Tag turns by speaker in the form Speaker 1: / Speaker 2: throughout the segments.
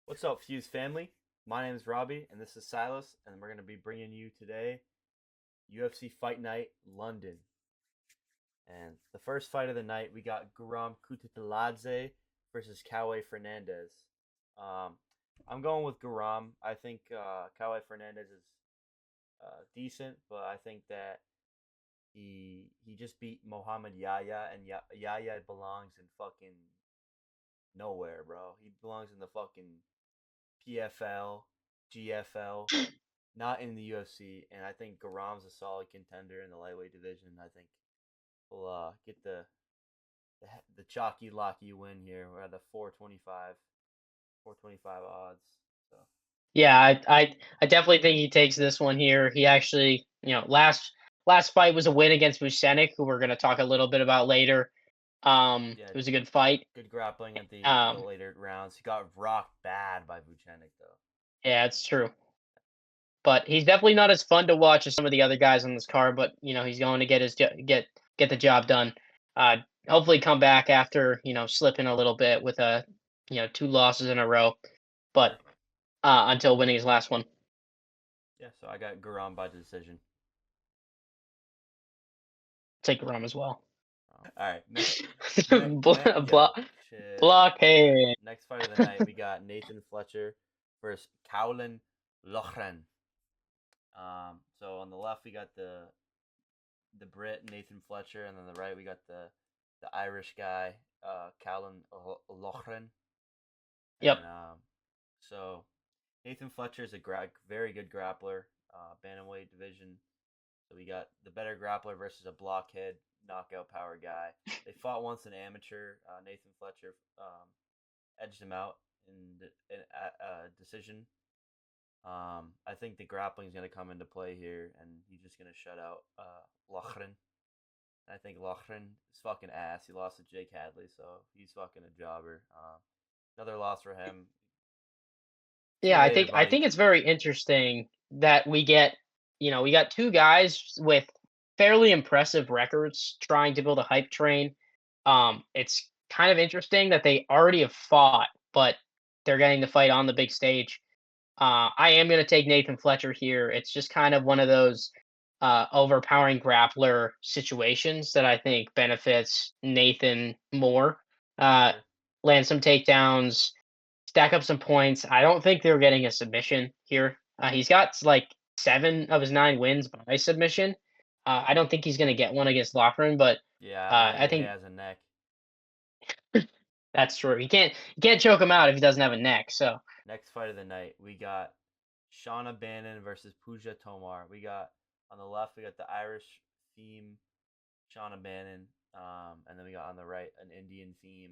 Speaker 1: What's up, Fuse family? My name is Robbie, and this is Silas, and we're going to be bringing you today UFC Fight Night London. And the first fight of the night, we got Guram Kutateladze versus Coway Fernandez. Um, I'm going with Guram. I think Coway Fernandez is decent, but I think that he just beat Mohamed Yaya, and Yaya belongs in fucking nowhere, bro. He belongs in the fucking PFL, GFL, not in the UFC. And I think Garam's a solid contender in the lightweight division. I think we'll get the chalky locky win here. We're at the 425 odds. So
Speaker 2: Yeah, I definitely think he takes this one here. He actually, last fight was a win against Vucenic, who we're going to talk a little bit about later.
Speaker 1: yeah,
Speaker 2: It was a good fight.
Speaker 1: good grappling at the
Speaker 2: Um,
Speaker 1: later rounds. He got rocked bad by Vucenic though.
Speaker 2: yeah, it's true. But he's definitely not as fun to watch as some of the other guys on this card. But he's going to get the job done. Uh, Hopefully come back after slipping a little bit with two losses in a row, but
Speaker 1: Sure.
Speaker 2: until winning his last one.
Speaker 1: Yeah, so I got Garam by decision.
Speaker 2: Take Rom as well.
Speaker 1: All right, yo,
Speaker 2: Block,
Speaker 1: chill. All right,
Speaker 2: blockade.
Speaker 1: next fight of the night, we got Nathan Fletcher versus Cowlin Lochran. So on the left we got the Brit Nathan Fletcher, and on the right we got the Irish guy, Cowlin Lochran.
Speaker 2: Yep.
Speaker 1: And so Nathan Fletcher is a very good grappler, bantamweight division. So we got the better grappler versus a blockhead knockout power guy. They fought once in amateur. Nathan Fletcher edged him out in a decision. I think the grappling is going to come into play here, and he's just going to shut out Lochran. I think Lochran is fucking ass. He lost to Jake Hadley, so he's fucking a jobber. Another loss for him. See you
Speaker 2: Yeah, I
Speaker 1: later,
Speaker 2: think I
Speaker 1: buddy.
Speaker 2: think it's very interesting that we got two guys with fairly impressive records trying to build a hype train. It's kind of interesting that they already have fought, but they're getting to fight on the big stage. I am going to take Nathan Fletcher here. It's just kind of one of those overpowering grappler situations that I think benefits Nathan more. Uh,
Speaker 1: Sure.
Speaker 2: Land some takedowns, stack up some points. I don't think they're getting a submission here. He's got like 7 of his 9 wins by submission. I don't think he's going to get one against Loughran, but
Speaker 1: Yeah, I don't think
Speaker 2: I
Speaker 1: he
Speaker 2: think
Speaker 1: has a neck.
Speaker 2: that's true. He can't choke him out if he doesn't have a neck. So
Speaker 1: Next fight of the night, we got Shauna Bannon versus Pooja Tomar. We got on the left, we got the Irish theme Shauna Bannon, and then we got on the right an Indian theme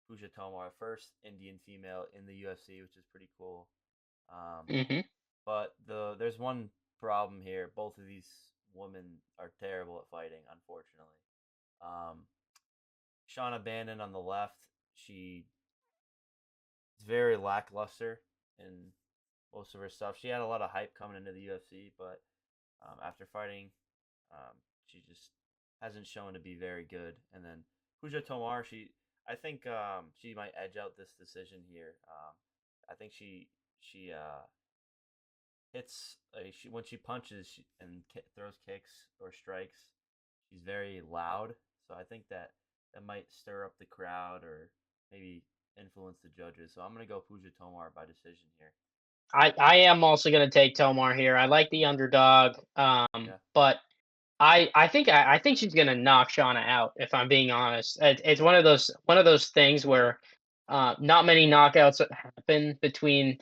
Speaker 1: Pooja Tomar, first Indian female in the UFC, which is pretty cool. Um,
Speaker 2: hmm
Speaker 1: but there's one problem here. Both of these women are terrible at fighting, unfortunately. Um, Shauna Bannon on the left, she is very lackluster in most of her stuff. She had a lot of hype coming into the UFC, but after fighting, she just hasn't shown to be very good. And then Pooja Tomar, I think she might edge out this decision here. I think she hits when she punches and throws kicks or strikes, she's very loud. So I think that might stir up the crowd or maybe influence the judges. So I'm gonna go Pooja Tomar by decision here.
Speaker 2: I am also going to take Tomar here. I like the underdog,
Speaker 1: Yeah,
Speaker 2: but I think she's going to knock Shauna out. If I'm being honest, it's one of those things where not many knockouts happen between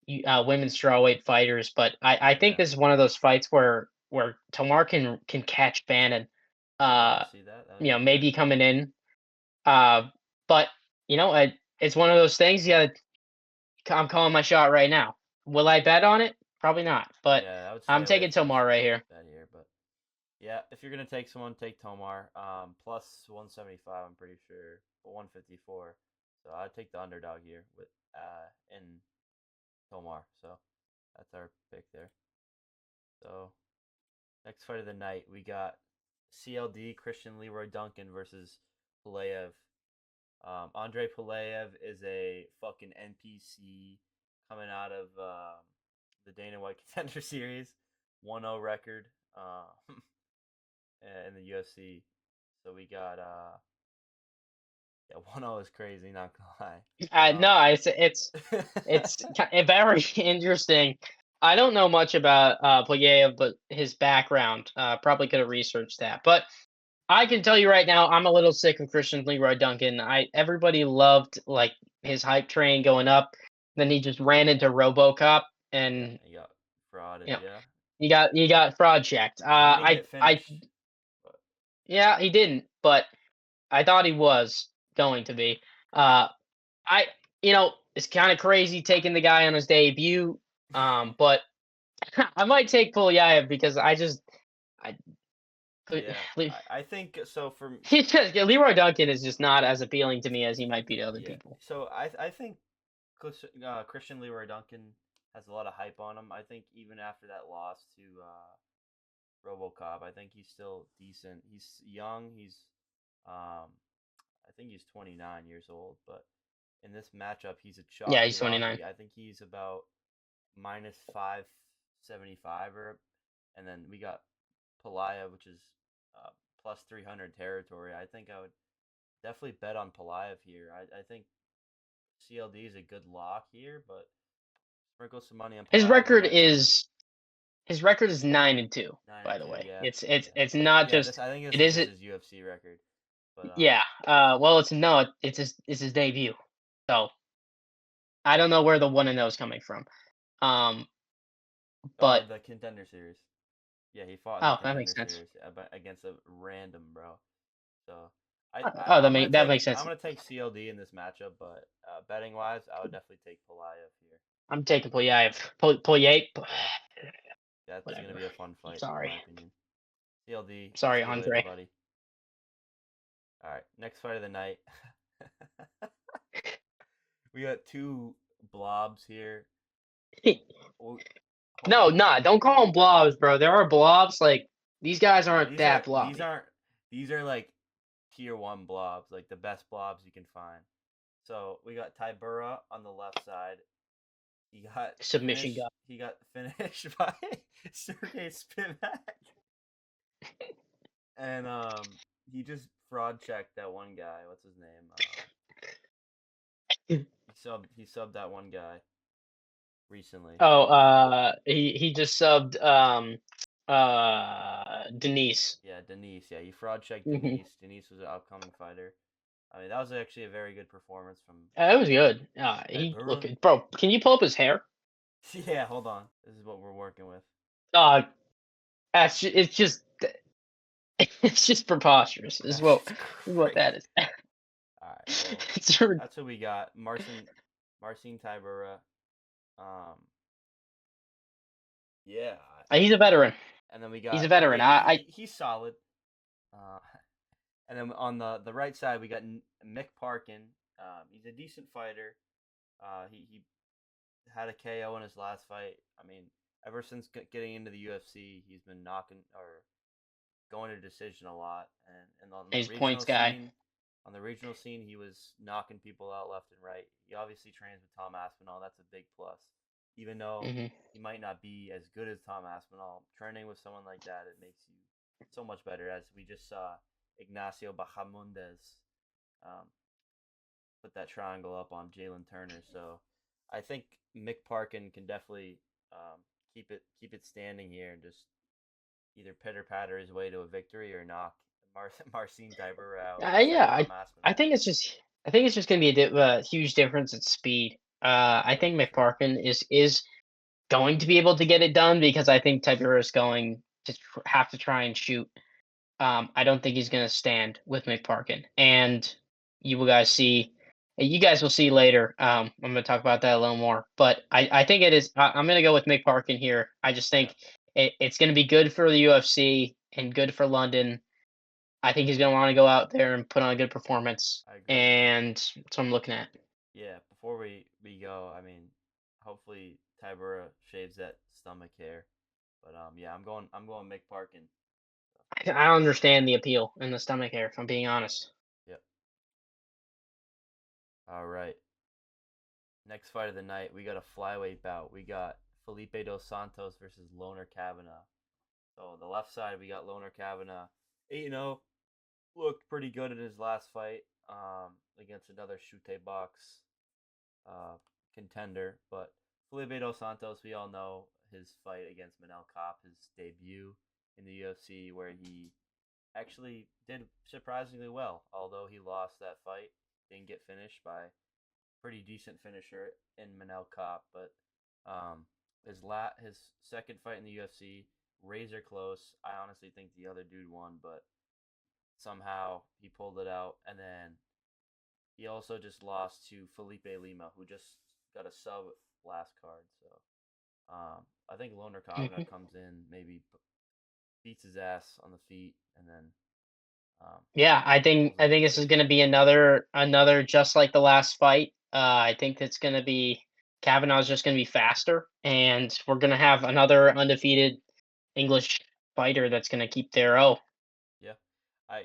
Speaker 2: women's strawweight fighters, but I think
Speaker 1: yeah.
Speaker 2: this is one of those fights where Tomar can catch Bannon,
Speaker 1: I
Speaker 2: uh,
Speaker 1: could see that. That'd be good.
Speaker 2: maybe coming in, uh, but it's one of those things. Yeah, I'm calling my shot right now. Will I bet on it? Probably not, but
Speaker 1: Yeah, I would
Speaker 2: I'm
Speaker 1: stay away
Speaker 2: taking
Speaker 1: from the
Speaker 2: Tomar right
Speaker 1: straight
Speaker 2: here.
Speaker 1: bet here, but yeah, if you're gonna take someone, take Tomar. Plus 175, I'm pretty sure, but 154. So I'd take the underdog here with in Tomar. So that's our pick there. So next fight of the night, we got CLD Christian Leroy Duncan versus Pulayev. Andre Pulayev is a fucking NPC coming out of the Dana White Contender Series, 1-0 record in the UFC. So we got yeah, 1-0 is crazy, not gonna lie. But
Speaker 2: No, very interesting. I don't know much about Plyev, but his background probably could have researched that. But I can tell you right now, I'm a little sick of Christian Leroy Duncan. Everybody loved like his hype train going up. Then he just ran into RoboCop,
Speaker 1: yeah,
Speaker 2: and
Speaker 1: he got frauded.
Speaker 2: you know
Speaker 1: Yeah,
Speaker 2: you got fraud checked.
Speaker 1: he didn't get finished. But
Speaker 2: Yeah, he didn't, but I thought he was going to be. Uh, I it's kind of crazy taking the guy on his debut, but I might take Polyayev because I
Speaker 1: yeah, I think so. From
Speaker 2: Leroy Duncan is just not as appealing to me as he might be to other
Speaker 1: yeah,
Speaker 2: people.
Speaker 1: so I think Christian Leroy Duncan has a lot of hype on him. I think even after that loss to RoboCop, I think he's still decent. He's young. I think he's 29 years old, but in this matchup, he's a
Speaker 2: Yeah,
Speaker 1: chalky
Speaker 2: he's 29.
Speaker 1: locky. I think he's about minus 575 or, and then we got Palaya, which is plus 300 territory. I think I would definitely bet on Palayev here. I think CLD is a good lock here, but sprinkle some money on
Speaker 2: His
Speaker 1: Palayev. You
Speaker 2: record
Speaker 1: might want
Speaker 2: is his record is 9-2.
Speaker 1: nine
Speaker 2: By
Speaker 1: and
Speaker 2: the
Speaker 1: two.
Speaker 2: way,
Speaker 1: Yeah,
Speaker 2: it's
Speaker 1: yeah,
Speaker 2: it's not
Speaker 1: yeah. This
Speaker 2: just
Speaker 1: I think
Speaker 2: it
Speaker 1: this is just
Speaker 2: isn't.
Speaker 1: his UFC record, but
Speaker 2: Yeah. Well, it's no, it's his debut. So I don't know where the 1-0 is coming from. Um, but
Speaker 1: the Contender Series. Yeah, he fought in the
Speaker 2: oh, that makes
Speaker 1: Contender
Speaker 2: sense.
Speaker 1: Series against a random bro. So
Speaker 2: Oh, that makes
Speaker 1: I'm
Speaker 2: sense.
Speaker 1: gonna take CLD in this matchup, but betting wise, I would definitely take Palayev here.
Speaker 2: I'm taking Polyayev. Polyayev.
Speaker 1: Yeah, that's gonna
Speaker 2: Whatever.
Speaker 1: be a fun
Speaker 2: I'm
Speaker 1: fight in
Speaker 2: sorry.
Speaker 1: my opinion. CLD,
Speaker 2: Sorry,
Speaker 1: see you later,
Speaker 2: Andre.
Speaker 1: buddy. All right, next fight of the night. We got two blobs here. Oh, hold
Speaker 2: No,
Speaker 1: on.
Speaker 2: nah, don't call them blobs, bro. There are blobs. Like these guys
Speaker 1: No,
Speaker 2: aren't that blobby.
Speaker 1: these are like tier one blobs, like the best blobs you can find. So we got Tybura on the left side.
Speaker 2: Submission guy.
Speaker 1: He got finished by Sergey Spivak, and he just fraud checked that one guy. What's his name? He subbed that one guy recently.
Speaker 2: Oh, he just subbed Denise.
Speaker 1: Yeah, Denise. Yeah, he fraud checked
Speaker 2: Hmm.
Speaker 1: Denise. Denise was an upcoming fighter. I mean, that was actually a very good performance from
Speaker 2: It was good. He look
Speaker 1: Tybura.
Speaker 2: good, bro. Can you pull up his hair?
Speaker 1: Yeah, hold on. This is what we're working with.
Speaker 2: Uh, it's just it's just preposterous.
Speaker 1: That's just
Speaker 2: Is what
Speaker 1: crazy.
Speaker 2: that is.
Speaker 1: All right, well,
Speaker 2: It's
Speaker 1: that's what we got. Marcin Tybura. Um, yeah,
Speaker 2: he's a veteran.
Speaker 1: and then we
Speaker 2: He's a
Speaker 1: got
Speaker 2: veteran.
Speaker 1: yeah, he's solid. Uh, and then on the right side we got Mick Parkin. He's a decent fighter. He had a KO in his last fight. I mean, ever since getting into the UFC, he's been knocking or going to decision a lot. And
Speaker 2: He's points guy.
Speaker 1: on the regional scene, he was knocking people out left and right. He obviously trains with Tom Aspinall. That's a big plus. Even though
Speaker 2: Hmm.
Speaker 1: he might not be as good as Tom Aspinall, training with someone like that, it makes you so much better. As we just saw Ignacio Bajamundes um, put that triangle up on Jalen Turner. So I think Mick Parkin can definitely keep it standing here and just either pitter patter his way to a victory or knock Marcin Tybura out just
Speaker 2: Yeah,
Speaker 1: like Tom
Speaker 2: I
Speaker 1: Aspinall.
Speaker 2: think it's just gonna be a huge difference in speed. I
Speaker 1: Yeah,
Speaker 2: think
Speaker 1: for sure.
Speaker 2: McParkin is going to be able to get it done because I think Tibura is going to have to try and shoot. I don't think he's going to stand with McParkin, and you guys will see later. I'm going to talk about that a little more, but I think it is. I'm going to go with McParkin here. I just
Speaker 1: Yeah,
Speaker 2: think it's going to be good for the UFC and good for London. I think he's going to want to go out there and put on a good performance,
Speaker 1: I agree.
Speaker 2: and that's what I'm looking at.
Speaker 1: Yeah, before we go, I mean, hopefully Tybura shaves that stomach hair. But yeah, I'm going Mick Parkin.
Speaker 2: I don't understand the appeal in the stomach hair, if I'm being honest.
Speaker 1: Yep. All right. Next fight of the night, we got a flyweight bout. We got Felipe dos Santos versus Loner Kavanagh. So on the left side, we got Loner Kavanagh, 8-0. Looked pretty good in his last fight against another Shute box uh, contender. But Felipe dos Santos, we all know his fight against Manel Kopp, his debut in the UFC, where he actually did surprisingly well. Although he lost that fight, didn't get finished by pretty decent finisher in Manel Kopp. But his second fight in the UFC, razor close. I honestly think the other dude won, but somehow he pulled it out. And then he also just lost to Felipe Lima, who just got a sub last card. So I think Loner Kavanagh
Speaker 2: Mhm.
Speaker 1: comes in, maybe beats his ass on the feet, and then um,
Speaker 2: Yeah,
Speaker 1: pulls
Speaker 2: I
Speaker 1: out a
Speaker 2: think this is
Speaker 1: decision.
Speaker 2: going to be another just like the last fight. I think it's going to be Kavanaugh's just going to be faster, and we're going to have another undefeated English fighter that's going to keep their O.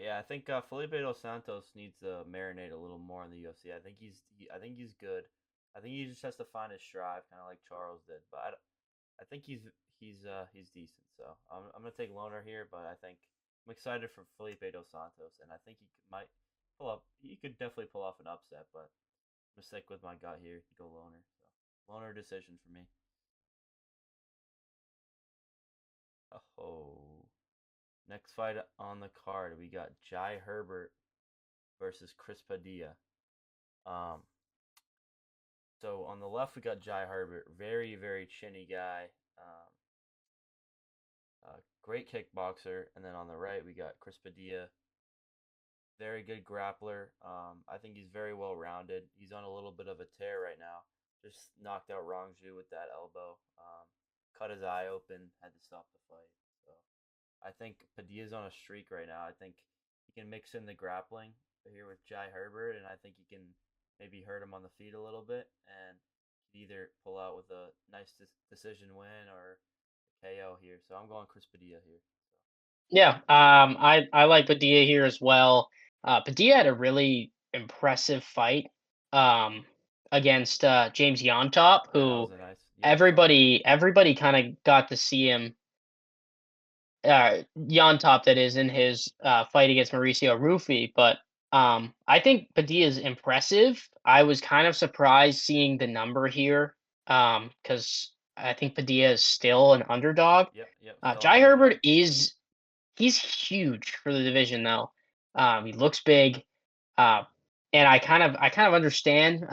Speaker 1: Yeah, I think Felipe dos Santos needs to marinate a little more in the UFC. I think he's good. I think he just has to find his stride, kind of like Charles did. But I think he's decent. So I'm gonna take Loner here, but I think I'm excited for Felipe dos Santos, and I think might pull up. He could definitely pull off an upset, but I'm gonna stick with my gut here. Go Loner. So Loner decision for me. Oh, next fight on the card, we got Jai Herbert versus Chris Padilla. Um, so on the left we got Jai Herbert, very chinny guy, great kickboxer, and then on the right we got Chris Padilla, very good grappler. I think he's very well rounded. He's on a little bit of a tear right now. Just knocked out Rongju with that elbow. Cut his eye open. Had to stop the fight. So I think Padilla's on a streak right now. I think he can mix in the grappling here with Jai Herbert, and I think he can maybe hurt him on the feet a little bit and either pull out with a nice decision win or KO here. So I'm going Chris Padilla here.
Speaker 2: Yeah, I like Padilla here as well. Padilla had a really impressive fight um, against James Yontop,
Speaker 1: Yeah, that was
Speaker 2: who
Speaker 1: a nice. Yeah, I saw that.
Speaker 2: everybody kind of got to see him Yontop, that is, in his fight against Mauricio Rufy. But I think Padilla is impressive. I was kind of surprised seeing the number here because I think Padilla is still an underdog.
Speaker 1: Yep. Still an
Speaker 2: Jai
Speaker 1: underdog.
Speaker 2: Herbert is he's huge for the division though. He looks big, uh, and I kind of understand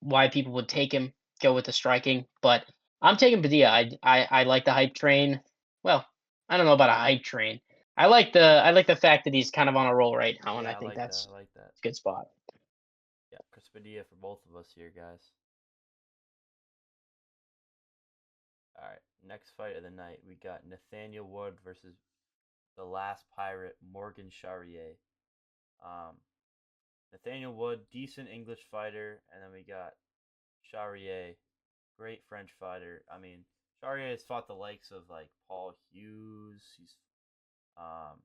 Speaker 2: why people would take him, go with the striking, but I'm taking Padilla. I like the hype train. Well, I don't know about a hype train. I like the fact that he's kind of on a roll right now, and I
Speaker 1: Yeah, I
Speaker 2: think
Speaker 1: like that.
Speaker 2: that's
Speaker 1: I like that.
Speaker 2: a good spot.
Speaker 1: Yeah, Chris Padilla for both of us here, guys. All right, next fight of the night, we got Nathaniel Wood versus the last pirate, Morgan Charrier. Um, Nathaniel Wood, decent English fighter, and then we got Charrier, great French fighter. I mean, Charrier has fought the likes of like Paul Hughes. Um,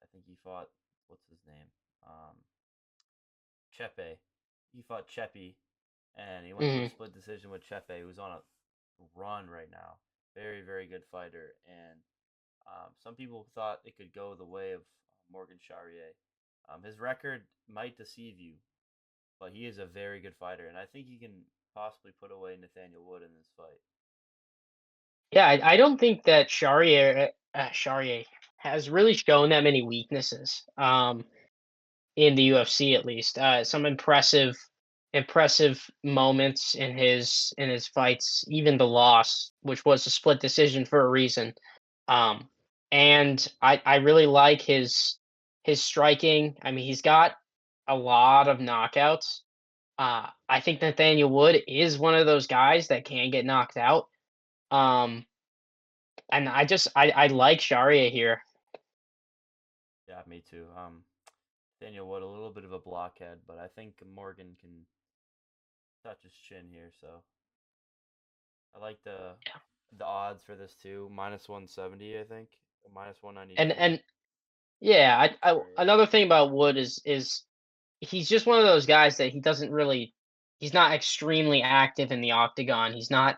Speaker 1: I think he fought what's his name, um, Chepe. He fought Chepe, and he went to a
Speaker 2: Hmm.
Speaker 1: split decision with Chepe, who's on a run right now. Very good fighter, and some people thought it could go the way of Morgan Charrier. His record might deceive you, but he is a very good fighter, and I think he can possibly put away Nathaniel Wood in this fight.
Speaker 2: Yeah, I don't think that Charrier has really shown that many weaknesses. In the UFC at least. Some impressive moments in his fights, even the loss, which was a split decision for a reason. Um, and I really like his striking. I mean, he's got a lot of knockouts. I think Nathaniel Wood is one of those guys that can get knocked out. Um, and I like Sharia here.
Speaker 1: Yeah, me too. Daniel Wood a little bit of a blockhead, but I think Morgan can touch his chin here. So I like the odds for this too. Minus 170, I think. Minus
Speaker 2: And
Speaker 1: 192
Speaker 2: and yeah,
Speaker 1: for Charrier.
Speaker 2: another thing about Wood is he's just one of those guys that he's not extremely active in the octagon. He's not.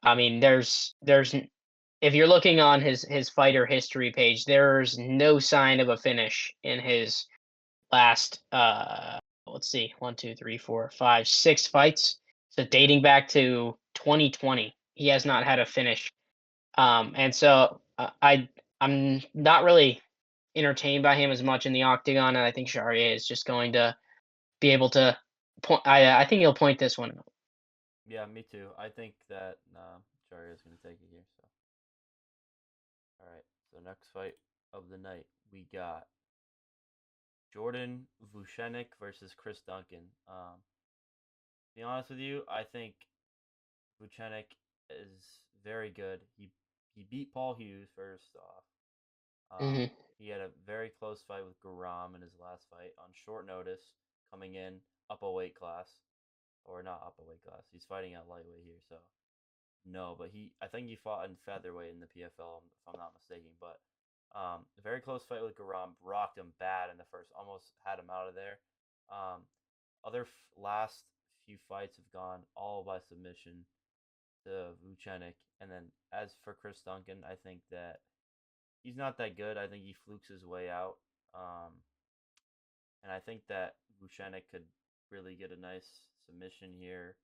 Speaker 2: I mean, if you're looking on his fighter history page, there's no sign of a finish in his last let's see, 1, 2, 3, 4, 5, 6 fights. So dating back to 2020, he has not had a finish. And so I'm not really entertained by him as much in the octagon, and I think Charrier is just going to be able to point. I think he'll point this one out.
Speaker 1: Yeah, me too. I think that Jari is going to take it here. So, all right. So next fight of the night, we got Jordan Vucenic versus Chris Duncan. To be honest with you, I think Vucenic is very good. He beat Paul Hughes first off.
Speaker 2: Hmm.
Speaker 1: He had a very close fight with Garam in his last fight on short notice, coming in up a weight class, or not up a weight class. He's fighting at lightweight here, so no. But I think he fought in featherweight in the PFL, if I'm not mistaken. But a very close fight with Garam, rocked him bad in the first, almost had him out of there. Um, last few fights have gone all by submission to Vucenic, and then as for Chris Duncan, I think that he's not that good. I think he flukes his way out. Um, and I think that Vucenic could really get a nice submission here,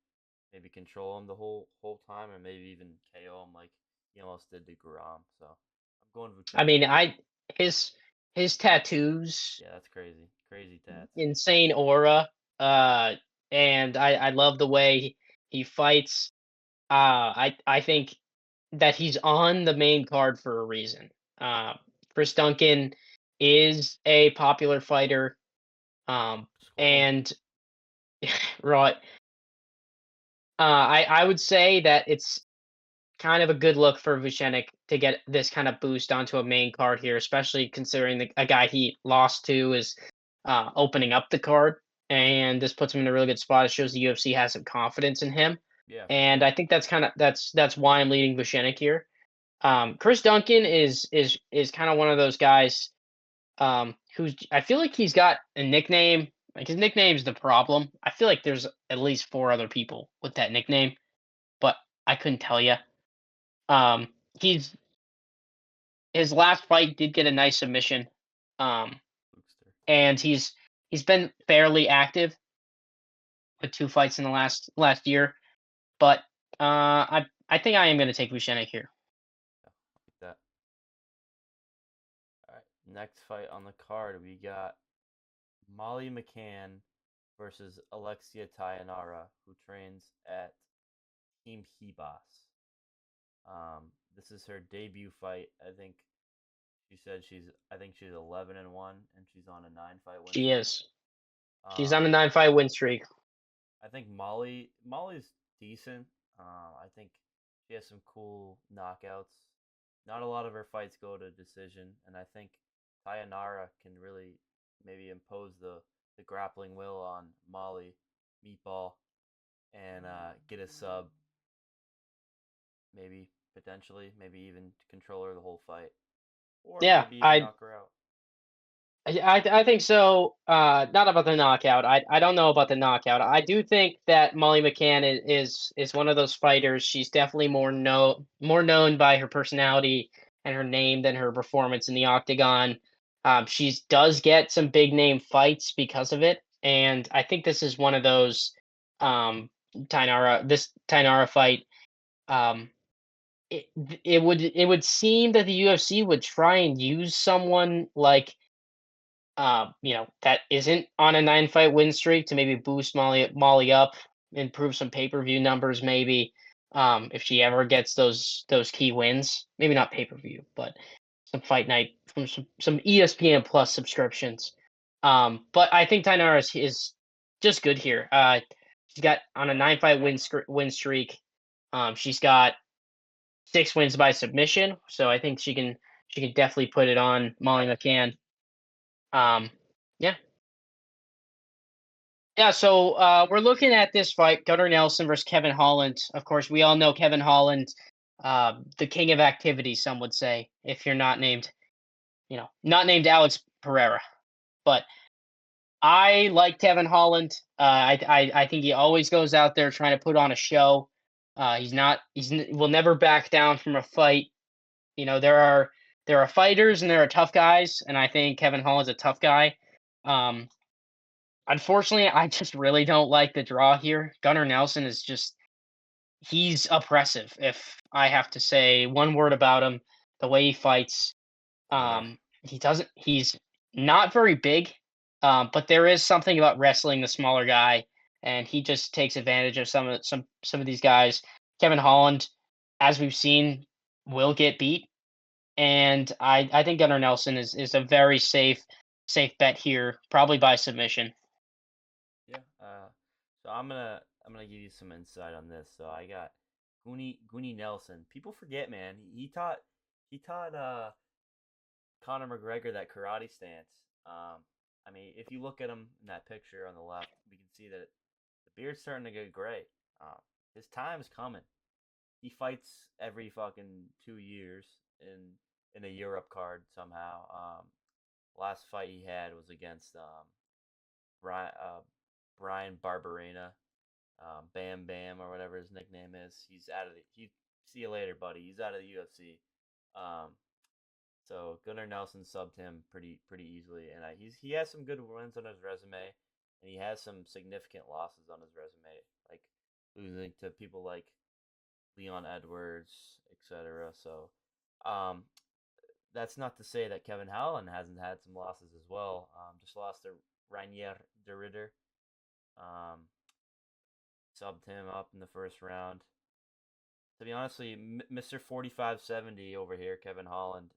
Speaker 1: maybe control him the whole time, or maybe even KO him like he almost did to Guram. So I'm going
Speaker 2: I
Speaker 1: Vucenic
Speaker 2: mean,
Speaker 1: here.
Speaker 2: his tattoos,
Speaker 1: Yeah, that's crazy, crazy tats.
Speaker 2: insane aura, uh, and I love the way he fights. I think that he's on the main card for a reason. Uh, Chris Duncan is a popular fighter,
Speaker 1: Squirrel.
Speaker 2: and right. I would say that it's kind of a good look for Vucenic to get this kind of boost onto a main card here, especially considering a guy he lost to is opening up the card, and this puts him in a really good spot. It shows the UFC has some confidence in him,
Speaker 1: Yeah, for
Speaker 2: and
Speaker 1: sure.
Speaker 2: I think that's why I'm leading Vucenic here. Chris Duncan is kind of one of those guys who's I feel like he's got a nickname. Like his nickname's the problem. I feel like there's at least four other people with that nickname, but I couldn't tell you. Um, he's his last fight did get a nice submission, um,
Speaker 1: Bookster.
Speaker 2: and he's been fairly active with 2 fights in the last year. But I think I am going to take Vucenic here.
Speaker 1: Yeah, like that. All right. Next fight on the card, we got Molly McCann versus Alexia Tayanara, who trains at Team Hebas. This is her debut fight. I think she's 11-1, and she's on a 9 fight win
Speaker 2: She
Speaker 1: streak.
Speaker 2: is. She's on a
Speaker 1: Um,
Speaker 2: 9 fight win streak.
Speaker 1: I think Molly's decent. I think she has some cool knockouts. Not a lot of her fights go to decision, and I think Tayanara can really maybe impose the grappling will on Molly Meatball and get a sub, maybe potentially, maybe even control her the whole fight, or
Speaker 2: Yeah,
Speaker 1: maybe even knock her out.
Speaker 2: I think so. Not about the knockout. I don't know about the knockout. I do think that Molly McCann is one of those fighters. She's definitely more known by her personality and her name than her performance in the octagon. She does get some big name fights because of it, and I think this is one of those. This Tainara fight. Um, it would seem that the UFC would try and use someone like that isn't on a 9 fight win streak to maybe boost Molly up, improve some pay-per-view numbers maybe. If she ever gets those key wins, maybe not pay-per-view, but some fight night from some ESPN Plus subscriptions. But I think Tainara is just good here. She's got on a 9 fight win streak. She's got 6 wins by submission, so I think she can definitely put it on Molly McCann.
Speaker 1: Yeah,
Speaker 2: Um, yeah. Yeah, so we're looking at this fight, Gunnar Nelson versus Kevin Holland. Of course, we all know Kevin Holland, the king of activity, some would say, if you're not named Alex Pereira. But I like Kevin Holland. I think he always goes out there trying to put on a show. He's not will never back down from a fight. You know, there are fighters and there are tough guys, and I think Kevin Holland's a tough guy. Um, Unfortunately, I just really don't like the draw here. Gunnar Nelson is just he's oppressive. If I have to say one word about him, the way he fights,
Speaker 1: Yeah.
Speaker 2: he's not very big, but there is something about wrestling the smaller guy, and he just takes advantage of some of these guys. Kevin Holland, as we've seen, will get beat, and I think Gunnar Nelson is a very safe bet here, probably by submission.
Speaker 1: Yeah. So I'm gonna give you some insight on this. So I got Goonie Nelson. People forget, man. He taught Conor McGregor that karate stance. I mean, if you look at him in that picture on the left, we can see that the beard's starting to get gray. Um, his time's coming. He fights every fucking 2 years in a Europe card somehow. Last fight he had was against Brian Brian Barberena, Bam Bam or whatever his nickname is. He's out of the. He See you later, buddy. He's out of the UFC. Um, so Gunnar Nelson subbed him pretty easily, and he has some good wins on his resume, and he has some significant losses on his resume, like losing to people like Leon Edwards, etc. So, um, that's not to say that Kevin Holland hasn't had some losses as well. Just lost to Rainier de Ritter. Um, Subbed him up in the first round. To be honestly, Mr. 4570 over here, Kevin Holland.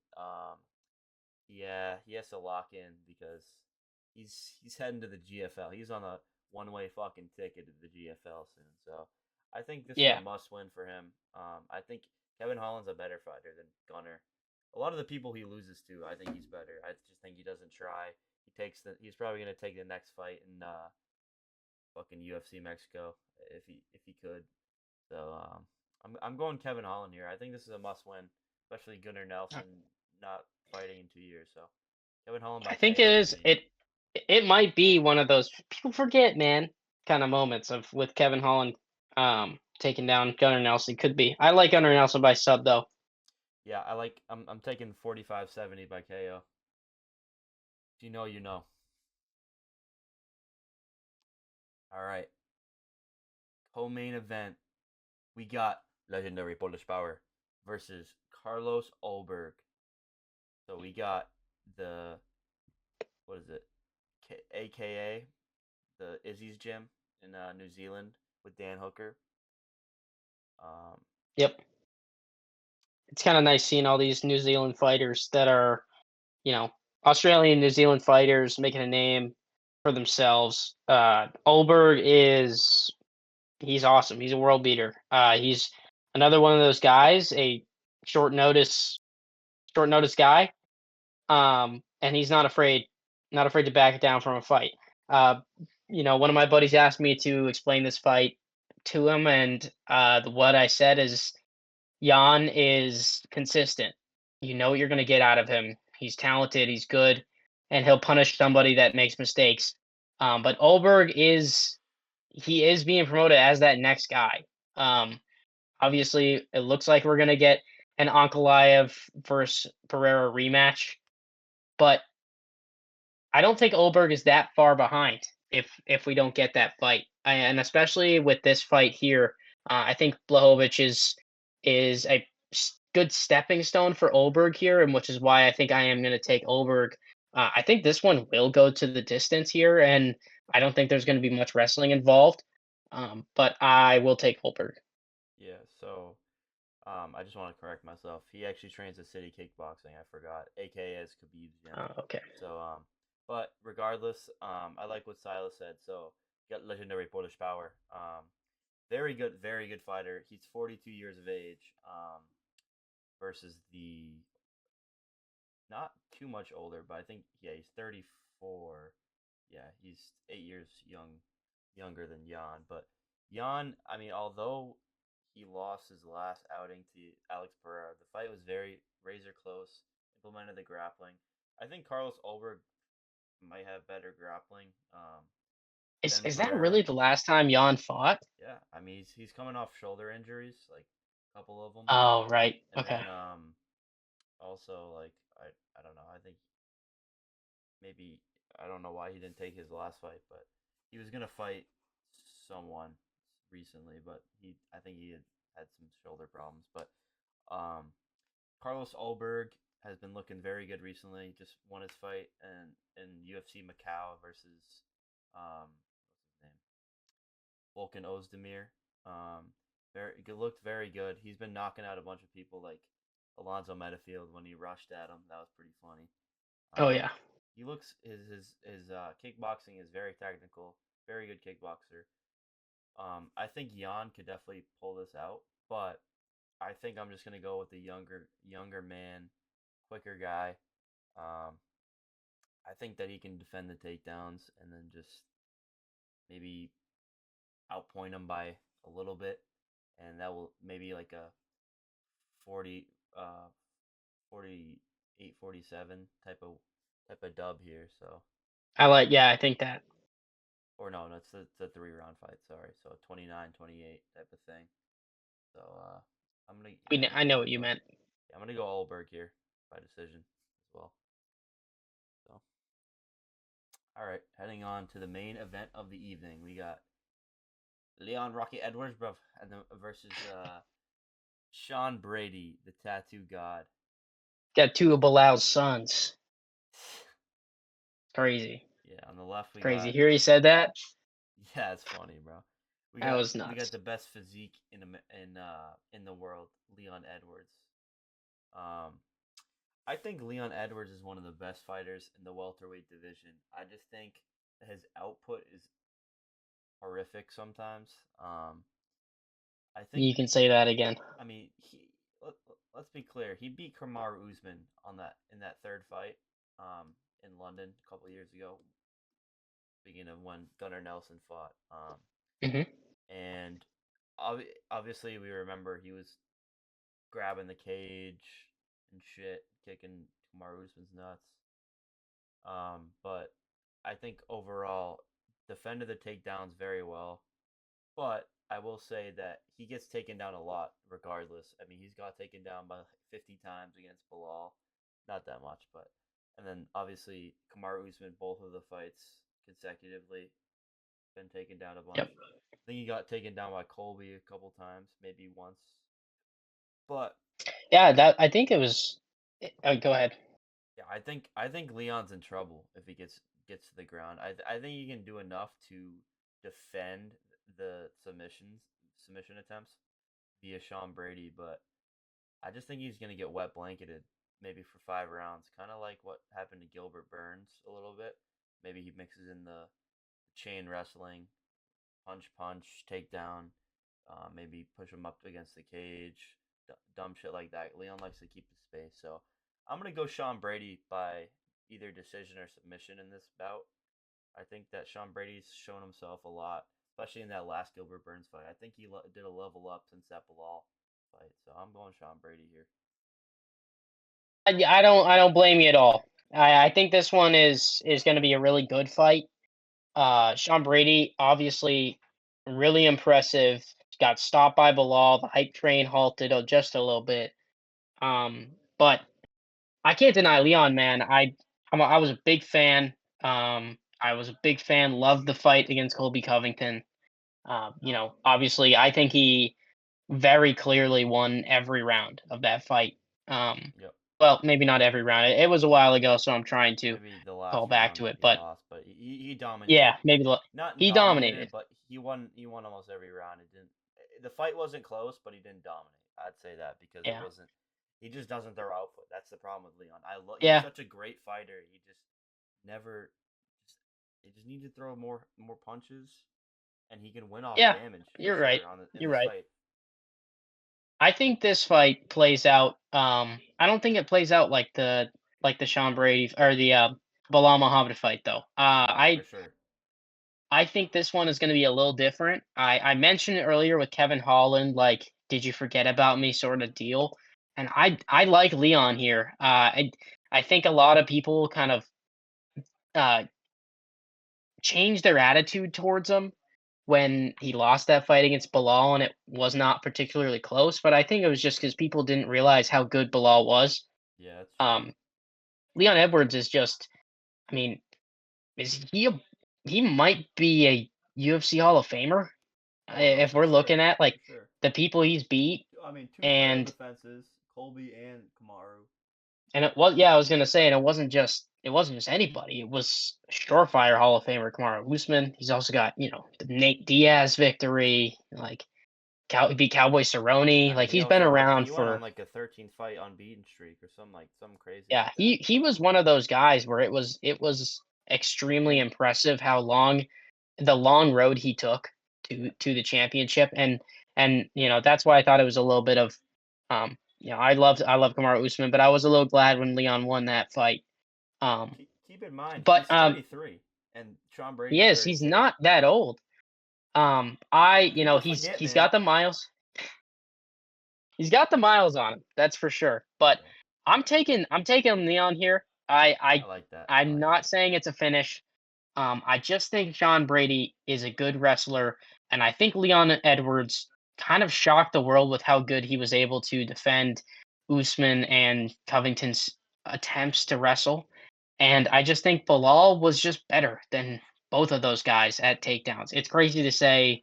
Speaker 1: Yeah, he has to lock in because he's heading to the GFL. He's on a one-way fucking ticket to the GFL soon. So I think this is a
Speaker 2: Yeah,
Speaker 1: must-win for him. I think Kevin Holland's a better fighter than Gunner. A lot of the people he loses to, I think he's better. I just think he doesn't try. He's probably gonna take the next fight in fucking UFC Mexico if he could. So I'm going Kevin Holland here. I think this is a must-win, especially Gunnar
Speaker 2: uh,
Speaker 1: Nelson not fighting in 2 years. So Kevin Holland
Speaker 2: I
Speaker 1: by
Speaker 2: think it
Speaker 1: KO for
Speaker 2: is.
Speaker 1: me.
Speaker 2: It might be one of those people forget, man, kind of moments of with Kevin Holland taking down Gunnar Nelson. Could be. I like Gunnar Nelson by sub though.
Speaker 1: Yeah, I'm taking 45-70 by KO. If you know, you know. All right. Co-main event. We got legendary Polish Power versus Carlos Ulberg. So we got the what is it? AKA the Izzy's gym in New Zealand with Dan Hooker. Um,
Speaker 2: Yep. It's kind of nice seeing all these New Zealand fighters that are, you know, Australian New Zealand fighters making a name for themselves. Olberg is he's awesome. He's a world beater. He's another one of those guys, a short notice short notice guy. And he's not afraid to back down from a fight. Uh, One of my buddies asked me to explain this fight to him, and what I said is Jan is consistent. You know what you're going to get out of him. He's talented, he's good, and he'll punish somebody that makes mistakes. But Olberg is being promoted as that next guy. Um, Obviously, it looks like we're going to get an Ankalaev versus Pereira rematch, but I don't think Olberg is that far behind if we don't get that fight, and especially with this fight here, I think Blachowicz is a good stepping stone for Olberg here, and which is why I think I am going to take Olberg. I think this one will go to the distance here, and I don't think there's going to be much wrestling involved, but I will take Olberg.
Speaker 1: yeah. So I just want to correct myself. He actually trains at City Kickboxing. I forgot, aka Khabib's gym.
Speaker 2: Okay.
Speaker 1: So but regardless, I like what Silas said. So got legendary Polish Power. Very good fighter. He's 42 years of age. Versus the not too much older, but I think yeah, he's 34. Yeah, he's 8 years younger than Jan. But Jan, I mean, although he lost his last outing to Alex Pereira, the fight was very razor close. Implemented the grappling. I think Carlos Ulberg might have better grappling.
Speaker 2: Is that
Speaker 1: Denver,
Speaker 2: really the last time Jan fought?
Speaker 1: yeah, I mean he's coming off shoulder injuries, like a couple of them,
Speaker 2: Oh, right.
Speaker 1: and
Speaker 2: Okay.
Speaker 1: then also like I don't know. I think maybe I don't know why he didn't take his last fight, but he was gonna fight someone recently, but I think he had some shoulder problems. But um, Carlos Ulberg has been looking very good recently. Just won his fight in UFC Macau versus what's his name, Volkan Ozdemir. Looked very good. He's been knocking out a bunch of people like Alonzo Metafield when he rushed at him. That was pretty funny.
Speaker 2: Oh
Speaker 1: Um,
Speaker 2: yeah.
Speaker 1: he looks his kickboxing is very technical, very good kickboxer. I think Jan could definitely pull this out, but I think I'm just gonna go with the younger man, quicker guy. Um, I think that he can defend the takedowns and then just maybe outpoint him by a little bit, and that will maybe like a 40, 48, 47 type of dub here. So
Speaker 2: Yeah, I think that
Speaker 1: or no, that's the 3 round fight. Sorry, so 29-28 type of thing. So I'm gonna
Speaker 2: I know what you meant.
Speaker 1: yeah, I'm gonna go Allberg here by decision as well. So all right, heading on to the main event of the evening, we got Leon Rocky Edwards, bro, and versus Sean Brady, the Tattoo God.
Speaker 2: Got two of Bilal's sons. Crazy.
Speaker 1: Yeah, on the left we
Speaker 2: Crazy.
Speaker 1: got
Speaker 2: Here he said that.
Speaker 1: yeah, it's funny, bro. We
Speaker 2: That
Speaker 1: got
Speaker 2: was
Speaker 1: we got
Speaker 2: nuts.
Speaker 1: the best physique in the world, Leon Edwards. Um, I think Leon Edwards is one of the best fighters in the welterweight division. I just think his output is horrific sometimes. I think
Speaker 2: You can say that again.
Speaker 1: I mean let, let's be clear. He beat Kamaru Usman on that in that third fight in London a couple years ago. Speaking of when Gunnar Nelson fought,
Speaker 2: Hmm.
Speaker 1: and obviously we remember he was grabbing the cage and shit, kicking Kamaru Usman's nuts. But I think overall defended the takedowns very well. But I will say that he gets taken down a lot, regardless. I mean, he's got taken down by like 50 times against Bilal, not that much, but and then obviously Kamaru Usman, both of the fights consecutively, been taken down a bunch.
Speaker 2: Yep.
Speaker 1: I think he got taken down by Colby a couple times, maybe once. But
Speaker 2: Yeah, that I think it was. Go ahead.
Speaker 1: yeah, I think Leon's in trouble if he gets to the ground. I think he can do enough to defend the submission attempts via Sean Brady, but I just think he's gonna get wet blanketed maybe for 5 rounds, kind of like what happened to Gilbert Burns a little bit. Maybe he mixes in the chain wrestling, punch punch takedown, maybe push him up against the cage, dumb shit like that. Leon likes to keep the space, so I'm gonna go Sean Brady by either decision or submission in this bout. I think that Sean Brady's shown himself a lot, especially in that last Gilbert Burns fight. I think he did a level up since that Bilal fight, so I'm going Sean Brady here.
Speaker 2: Yeah, I don't blame you at all. I think this one is going to be a really good fight. Sean Brady, obviously, really impressive. Got stopped by Bilal. The hype train halted just a little bit. But I can't deny Leon, man. I was a big fan. I was a big fan. Loved the fight against Colby Covington. Obviously, I think he very clearly won every round of that fight. Um,
Speaker 1: Yep.
Speaker 2: well, maybe not every round. It was a while ago, so I'm trying to
Speaker 1: Maybe the
Speaker 2: call
Speaker 1: last
Speaker 2: back
Speaker 1: round
Speaker 2: to it.
Speaker 1: he
Speaker 2: But
Speaker 1: lost, but he dominated.
Speaker 2: yeah, maybe
Speaker 1: Not
Speaker 2: he
Speaker 1: dominated,
Speaker 2: dominated.
Speaker 1: but he won almost every round. It didn't. The fight wasn't close, but he didn't dominate. I'd say that because it
Speaker 2: Yeah,
Speaker 1: wasn't. He just doesn't throw output. That's the problem with Leon. He's
Speaker 2: yeah,
Speaker 1: such a great fighter. He just never. Just he just needs to throw more punches, and he can win off
Speaker 2: yeah.
Speaker 1: damage for
Speaker 2: You're right.
Speaker 1: sure in
Speaker 2: You're
Speaker 1: this
Speaker 2: right.
Speaker 1: fight.
Speaker 2: I think this fight plays out. I don't think it plays out like the Sean Brady or the Bilal Muhammad fight though.
Speaker 1: No, for sure.
Speaker 2: I think this one is going to be a little different. I mentioned it earlier with Kevin Holland, like, did you forget about me sort of deal. And I like Leon here. I think a lot of people kind of uh, changed their attitude towards him when he lost that fight against Bilal, and it was not particularly close. But I think it was just because people didn't realize how good Bilal was.
Speaker 1: Yeah, that's true.
Speaker 2: Um, Leon Edwards is just, I mean, is he he might be a UFC Hall of Famer
Speaker 1: Oh no,
Speaker 2: if
Speaker 1: for
Speaker 2: we're
Speaker 1: sure,
Speaker 2: looking at
Speaker 1: for
Speaker 2: like
Speaker 1: sure.
Speaker 2: the people he's beat.
Speaker 1: I mean, two title
Speaker 2: and
Speaker 1: defenses, Colby and Kamaru.
Speaker 2: and it was, yeah, I was gonna say, and it wasn't just anybody. It was surefire Hall of Famer Kamaru Usman. He's also got, the Nate Diaz victory, like he beat Cowboy Cerrone.
Speaker 1: I mean,
Speaker 2: Like
Speaker 1: he
Speaker 2: he's been
Speaker 1: also went.
Speaker 2: around
Speaker 1: He went on
Speaker 2: for.
Speaker 1: like a 13 fight unbeaten streak or something crazy
Speaker 2: Yeah,
Speaker 1: like that.
Speaker 2: he was one of those guys where it was extremely
Speaker 1: And
Speaker 2: impressive how the long road he took to
Speaker 1: yeah,
Speaker 2: the championship. And that's why I thought it was a little bit of, I love Kamaru Usman, but I was a little glad when Leon won that fight. Um
Speaker 1: keep in mind
Speaker 2: but
Speaker 1: he's 33 and Sean
Speaker 2: he
Speaker 1: Brady's
Speaker 2: is, he's
Speaker 1: 32.
Speaker 2: not that old.
Speaker 1: People
Speaker 2: He's
Speaker 1: forget,
Speaker 2: he's
Speaker 1: man.
Speaker 2: got the miles. He's got the miles on him, that's for sure. But
Speaker 1: Yeah,
Speaker 2: I'm taking Leon here. I
Speaker 1: I
Speaker 2: I
Speaker 1: like that. I
Speaker 2: I'm
Speaker 1: like
Speaker 2: not
Speaker 1: that.
Speaker 2: saying it's a finish. I just think Sean Brady is a good wrestler, and I think Leon Edwards kind of shocked the world with how good he was able to defend Usman and Covington's attempts to wrestle. And I just think Bilal was just better than both of those guys at takedowns. It's crazy to say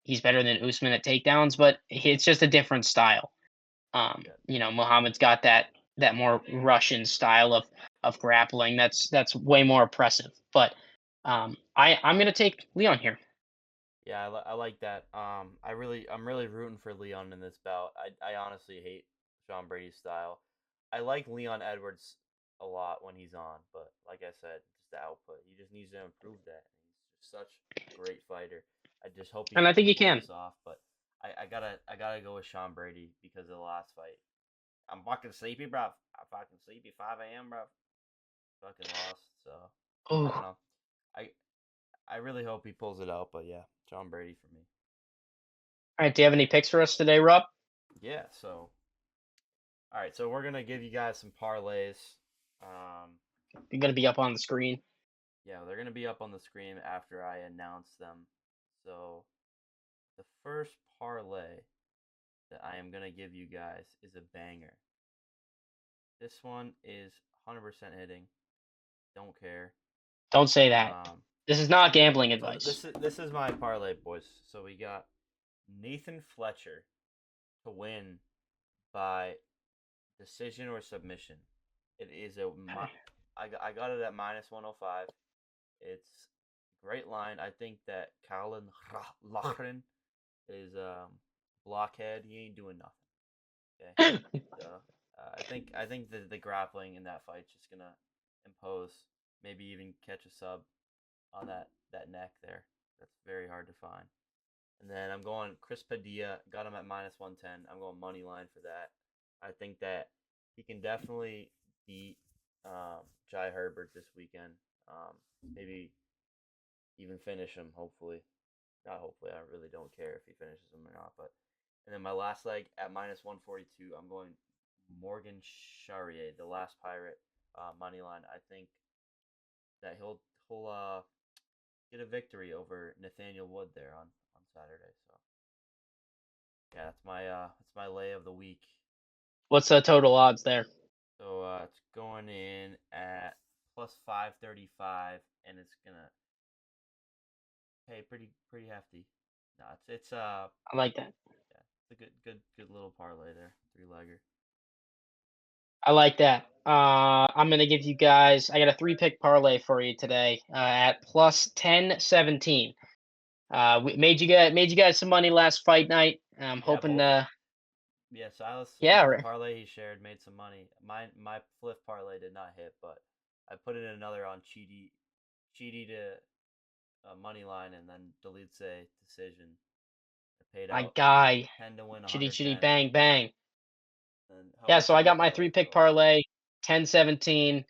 Speaker 2: he's better than Usman at takedowns, but it's just a different style.
Speaker 1: Yeah,
Speaker 2: Muhammad's got that more Russian style of grappling. That's way more oppressive. But I'm gonna take Leon here.
Speaker 1: yeah, I like that. I'm really rooting for Leon in this bout. I honestly hate Sean Brady's style. I like Leon Edwards a lot when he's on, but like I said, just the output. He just needs to improve that. He's just such a great fighter. I just hope
Speaker 2: And I
Speaker 1: he
Speaker 2: think he
Speaker 1: pulls
Speaker 2: can.
Speaker 1: this off. But I gotta go with Sean Brady because of the last fight. I'm fucking sleepy, bro. I'm fucking sleepy. 5 a.m., bro. Fucking lost. So I don't
Speaker 2: Oh,
Speaker 1: know. I I really hope he pulls it out. But yeah, Sean Brady for me.
Speaker 2: all right. Do you have any picks for us today, Rob?
Speaker 1: Yeah. So all right. So we're gonna give you guys some parlays. Um,
Speaker 2: You're gonna be up on the screen.
Speaker 1: yeah, they're gonna be up on the screen after I announce them. So the first parlay that I am gonna give you guys is a banger. This one is 100% hitting. Don't care.
Speaker 2: Don't say that.
Speaker 1: Um,
Speaker 2: This is not gambling
Speaker 1: so
Speaker 2: advice.
Speaker 1: this is my parlay, boys. So we got Nathan Fletcher to win by decision or submission. It is
Speaker 2: Okay.
Speaker 1: I got it at minus 105. It's a great line. I think that Colin Lachlan is blockhead. He ain't doing nothing. Okay, so I think the grappling in that fight's just gonna impose, maybe even catch a sub on that neck there. That's very hard to find. And then I'm going Chris Padilla. Got him at minus 110. I'm going money line for that. I think that he can definitely beat Jai Herbert this weekend. Maybe even finish him. Hopefully, not hopefully. I really don't care if he finishes him or not. But and then my last leg at minus 142. I'm going Morgan Charrier, the last pirate, money line. I think that he'll get a victory over Nathaniel Wood there on Saturday. So yeah, that's my lay of the week.
Speaker 2: What's the total odds there?
Speaker 1: So it's going in at plus 535, and it's gonna pay pretty hefty. No, it's
Speaker 2: I like that.
Speaker 1: yeah, it's a good little parlay there, three legger.
Speaker 2: I like that. I'm gonna give you guys. I got a three-pick parlay for you today at plus 1017. We made you guys some money last fight night. I'm
Speaker 1: Yeah,
Speaker 2: hoping.
Speaker 1: both. Yeah, Silas
Speaker 2: Yeah,
Speaker 1: with the parlay he shared made some money. My flip parlay did not hit, but I put in another on Cheaty to money line, and then Delice decision. It paid
Speaker 2: my
Speaker 1: out
Speaker 2: guy,
Speaker 1: 10 to win
Speaker 2: chitty chitty
Speaker 1: 110.
Speaker 2: bang bang.
Speaker 1: And how
Speaker 2: Yeah,
Speaker 1: much
Speaker 2: so
Speaker 1: did
Speaker 2: I
Speaker 1: your
Speaker 2: got my
Speaker 1: parlay
Speaker 2: three-pick
Speaker 1: go?
Speaker 2: parlay, 1017.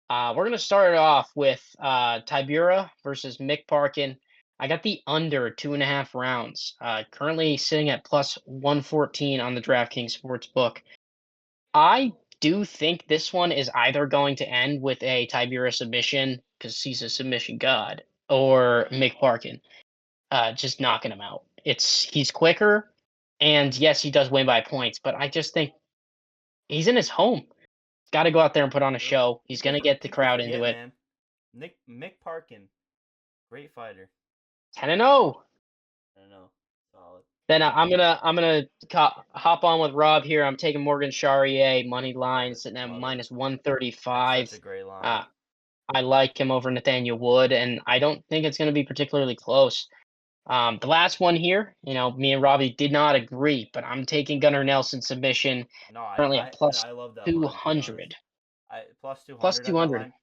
Speaker 2: We're gonna start it off with Tibura versus Mick Parkin. I got the under 2.5 rounds. Currently sitting at plus 114 on the DraftKings Sportsbook. I do think this one is either going to end with a Tiberius submission because he's a submission god, or Mick Parkin just knocking him out. He's quicker, and yes, he does win by points, but I just think he's in his home. He's got to go out there and put on a
Speaker 1: True.
Speaker 2: show. He's going to get the
Speaker 1: People
Speaker 2: crowd into
Speaker 1: forget,
Speaker 2: it.
Speaker 1: man. Mick Parkin, great fighter.
Speaker 2: 10-0.
Speaker 1: I don't know, solid.
Speaker 2: Then I'm gonna hop on with Rob here. I'm taking Morgan Charrier money
Speaker 1: Love
Speaker 2: line
Speaker 1: it,
Speaker 2: sitting at
Speaker 1: love it.
Speaker 2: minus
Speaker 1: That's such
Speaker 2: 135.
Speaker 1: a great line.
Speaker 2: Uh, I like him over Nathaniel Wood, and I don't think it's going to be particularly close. The last one here, me and Robbie did not agree, but I'm taking Gunnar Nelson submission
Speaker 1: No,
Speaker 2: currently at plus
Speaker 1: I love that line, to be honest.
Speaker 2: 200.
Speaker 1: I plus
Speaker 2: Plus
Speaker 1: 200 at that
Speaker 2: 200.
Speaker 1: line.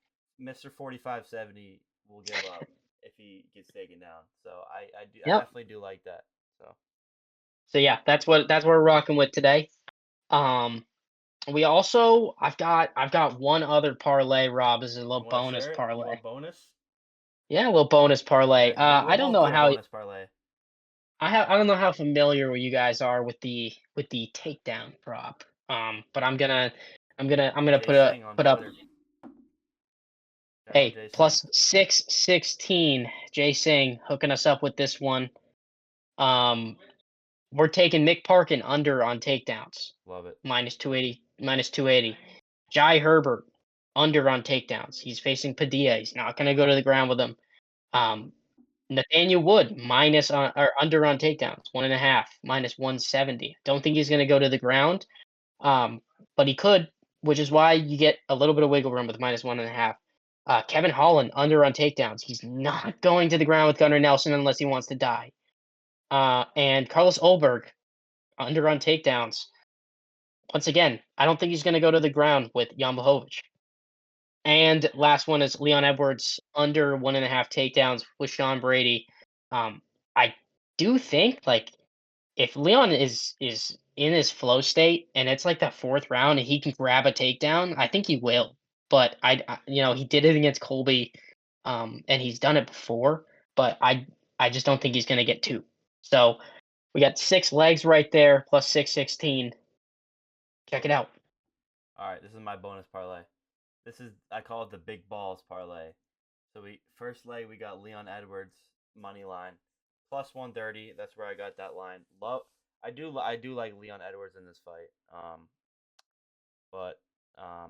Speaker 1: Mr. 4570 will give up if he gets taken down. So I
Speaker 2: Yep.
Speaker 1: definitely do like that. So
Speaker 2: So yeah, that's what we're rocking with today. Um, we also I've got one other parlay, Rob, as a little
Speaker 1: you want to
Speaker 2: bonus
Speaker 1: share it? You
Speaker 2: parlay.
Speaker 1: want bonus?
Speaker 2: Yeah, a little bonus parlay.
Speaker 1: Okay, we'll
Speaker 2: I don't
Speaker 1: both
Speaker 2: know
Speaker 1: do a
Speaker 2: how
Speaker 1: bonus parlay.
Speaker 2: I don't know how familiar you guys are with the takedown prop. But I'm gonna
Speaker 1: Jay Singh on
Speaker 2: put up
Speaker 1: Twitter. Shout out
Speaker 2: hey
Speaker 1: Jay Singh.
Speaker 2: plus 616. Jay Singh hooking us up with this one. Um, we're taking Mick Parkin under on takedowns
Speaker 1: Love it.
Speaker 2: minus 280 minus 280. Jai Herbert under on takedowns. He's facing Padilla. He's not gonna go to the ground with him. Um, Nathaniel Wood minus on or under on takedowns, 1.5, minus 170. Don't think he's going to go to the ground, but he could, which is why you get a little bit of wiggle room with minus 1.5. Kevin Holland under on takedowns. He's not going to the ground with Gunnar Nelson unless he wants to die. And Carlos Olberg under on takedowns. Once again, I don't think he's going to go to the ground with Jan Blachowicz. And last one is Leon Edwards under 1.5 takedowns with Sean Brady. I do think like if Leon is in his flow state and it's like the fourth round and he can grab a takedown, I think he will. But he did it against Colby, and he's done it before. But I just don't think he's going to get two. So we got 6 legs right there plus 616. Check it out.
Speaker 1: All right, this is my bonus parlay. I call it the big balls parlay. So we first leg we got Leon Edwards money line plus 130. That's where I got that line. I do like Leon Edwards in this fight. But I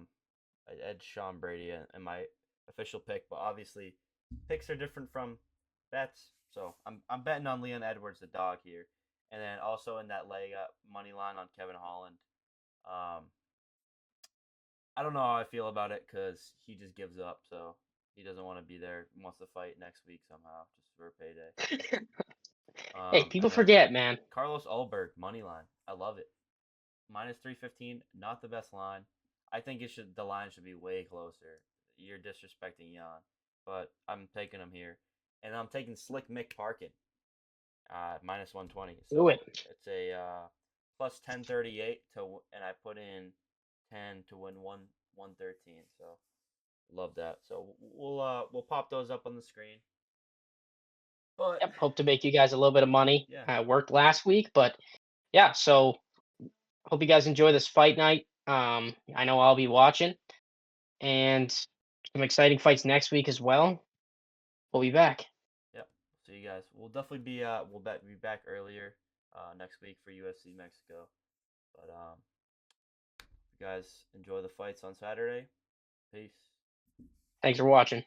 Speaker 1: edged Sean Brady in my official pick, but obviously picks are different from bets. So I'm betting on Leon Edwards the dog here. And then also in that leg money line on Kevin Holland. Um I don't know how I feel about it because he just gives up. So he doesn't want to be there. He wants to fight next week somehow, just for a payday.
Speaker 2: Hey, people
Speaker 1: And then
Speaker 2: forget, man.
Speaker 1: Carlos Ulberg money line. I love it. Minus 315. Not the best line. I think the line should be way closer. You're disrespecting Jan, but I'm taking him here, and I'm taking Slick Mick Parkin. Minus 120.
Speaker 2: Do
Speaker 1: So
Speaker 2: it.
Speaker 1: it's a plus 1038 and I put in 10 to win 113. So love that. So we'll pop those up on the screen. But
Speaker 2: Yep. Hope to make you guys a little bit of money.
Speaker 1: yeah,
Speaker 2: Worked last week, but yeah. So hope you guys enjoy this fight night. I know I'll be watching, and some exciting fights next week as well. We'll be back.
Speaker 1: yep. See you guys. We'll definitely be back earlier next week for UFC Mexico. But you guys enjoy the fights on Saturday. Peace.
Speaker 2: Thanks for watching.